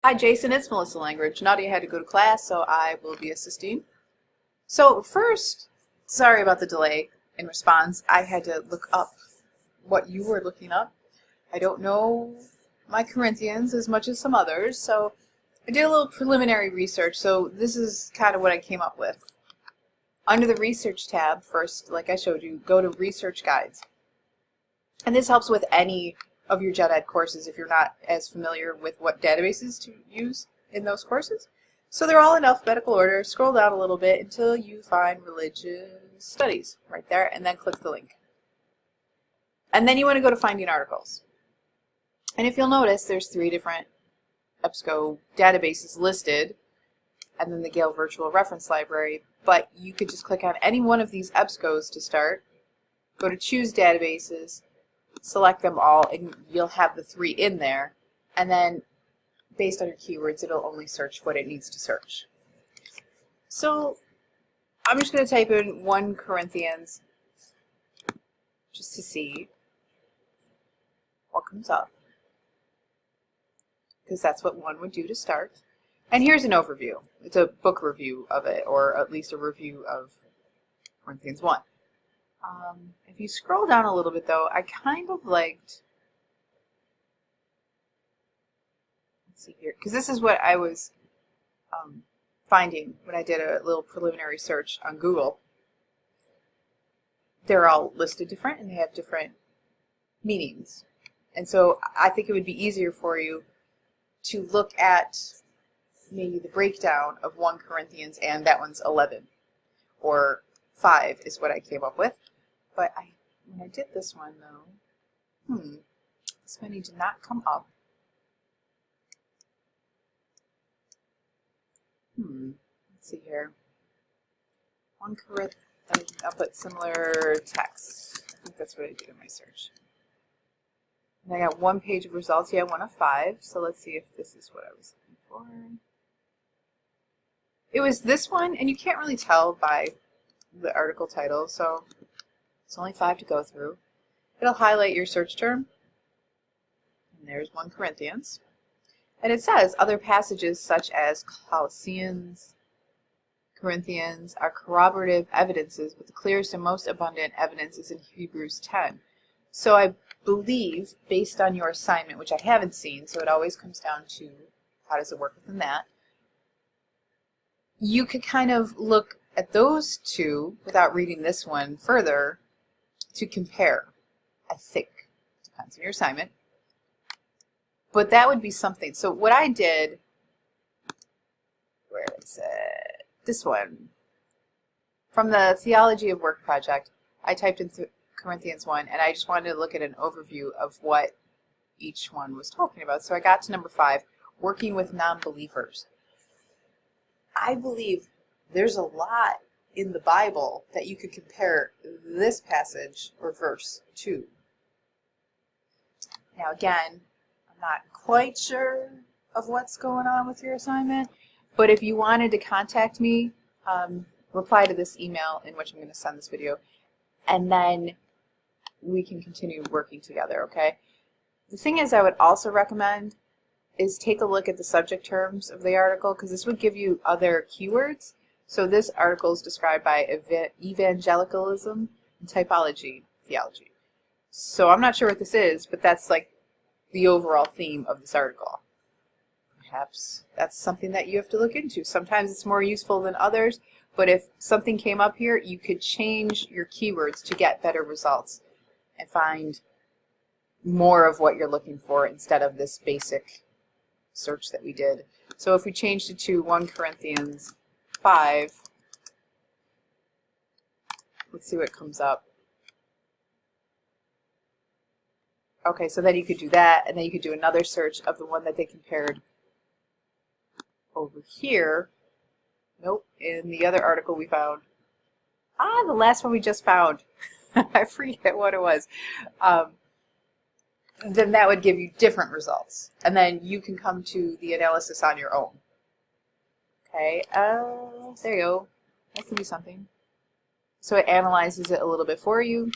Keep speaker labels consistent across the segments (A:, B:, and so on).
A: Hi Jason, it's Melissa Langridge. Nadia had to go to class, so I will be assisting. So first, sorry about the delay in response. I had to look up what you were looking up. I don't know my Corinthians as much as some others, so I did a little preliminary research, so this is kind of what I came up with. Under the Research tab, first, like I showed you, go to Research Guides. And this helps with any of your gen ed courses if you're not as familiar with what databases to use in those courses. So they're all in alphabetical order. Scroll down a little bit until you find Religious Studies right there, and then click the link. And then you want to go to Finding Articles. And if you'll notice, there's 3 different EBSCO databases listed, and then the Gale Virtual Reference Library. But you could just click on any one of these EBSCOs to start, go to Choose Databases, select them all, and you'll have the 3 in there, and then based on your keywords it'll only search what it needs to search. So I'm just going to type in 1 Corinthians just to see what comes up, because that's what 1 would do to start. And here's an overview. It's a book review of it, or at least a review of Corinthians 1. If you scroll down a little bit though, I kind of liked, let's see here, because this is what I was finding when I did a little preliminary search on Google. They're all listed different and they have different meanings. And so I think it would be easier for you to look at maybe the breakdown of 1 Corinthians and that one's 11 or 5 is what I came up with. But when I did this one though, this many did not come up. Let's see here. 1 Corinthians, I'll put similar text. I think that's what I did in my search. And I got 1 page of results. Yeah, 1 of 5. So let's see if this is what I was looking for. It was this one, and you can't really tell by the article title, so it's only 5 to go through. It'll highlight your search term. And there's 1 Corinthians. And it says other passages such as Colossians, Corinthians are corroborative evidences, but the clearest and most abundant evidence is in Hebrews 10. So I believe, based on your assignment, which I haven't seen, so it always comes down to how does it work within that, you could kind of look at those 2 without reading this one further to compare, I think. Depends on your assignment. But that would be something. So what I did, where is it? This one. From the Theology of Work project, I typed in Corinthians 1, and I just wanted to look at an overview of what each one was talking about. So I got to number 5, working with non-believers. I believe there's a lot in the Bible that you could compare this passage or verse to. Now again, I'm not quite sure of what's going on with your assignment, but if you wanted to contact me, reply to this email in which I'm going to send this video, and then we can continue working together, okay? The thing is, I would also recommend is take a look at the subject terms of the article, because this would give you other keywords. So this article is described by evangelicalism and typology theology. So I'm not sure what this is, but that's like the overall theme of this article. Perhaps that's something that you have to look into. Sometimes it's more useful than others, but if something came up here, you could change your keywords to get better results and find more of what you're looking for instead of this basic search that we did. So if we changed it to 1 Corinthians 5, let's see what comes up. Okay, so then you could do that, and then you could do another search of the one that they compared over here. Nope, in the other article we found. The last one we just found. I forget what it was. Then that would give you different results. And then you can come to the analysis on your own. Okay, there you go. That could be something. So it analyzes it a little bit for you.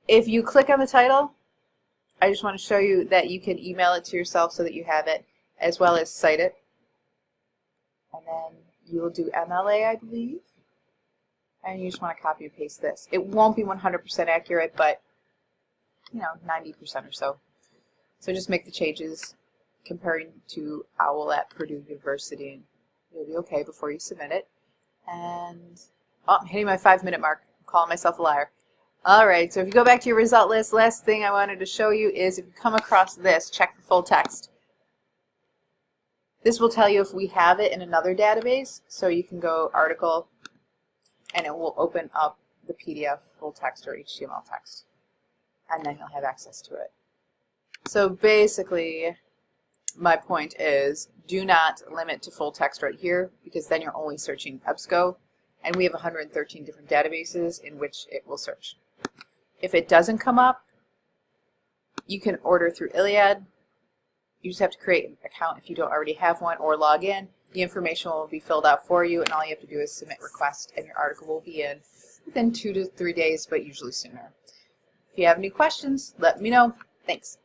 A: If you click on the title I just want to show you that you can email it to yourself so that you have it, as well as cite it. And then you will do MLA, I believe. And you just want to copy and paste this. It won't be 100% accurate, but 90% or so. So just make the changes comparing to OWL at Purdue University, and you'll be okay before you submit it. And I'm hitting my 5-minute mark. I'm calling myself a liar. Alright, so if you go back to your result list, last thing I wanted to show you is if you come across this, check for full text. This will tell you if we have it in another database, so you can go article and it will open up the PDF full text or HTML text, and then you'll have access to it. So basically, my point is, do not limit to full text right here, because then you're only searching EBSCO, and we have 113 different databases in which it will search. If it doesn't come up, you can order through ILLiad. You just have to create an account if you don't already have one, or log in. The information will be filled out for you, and all you have to do is submit request, and your article will be in within 2 to 3 days, but usually sooner. If you have any questions, let me know. Thanks.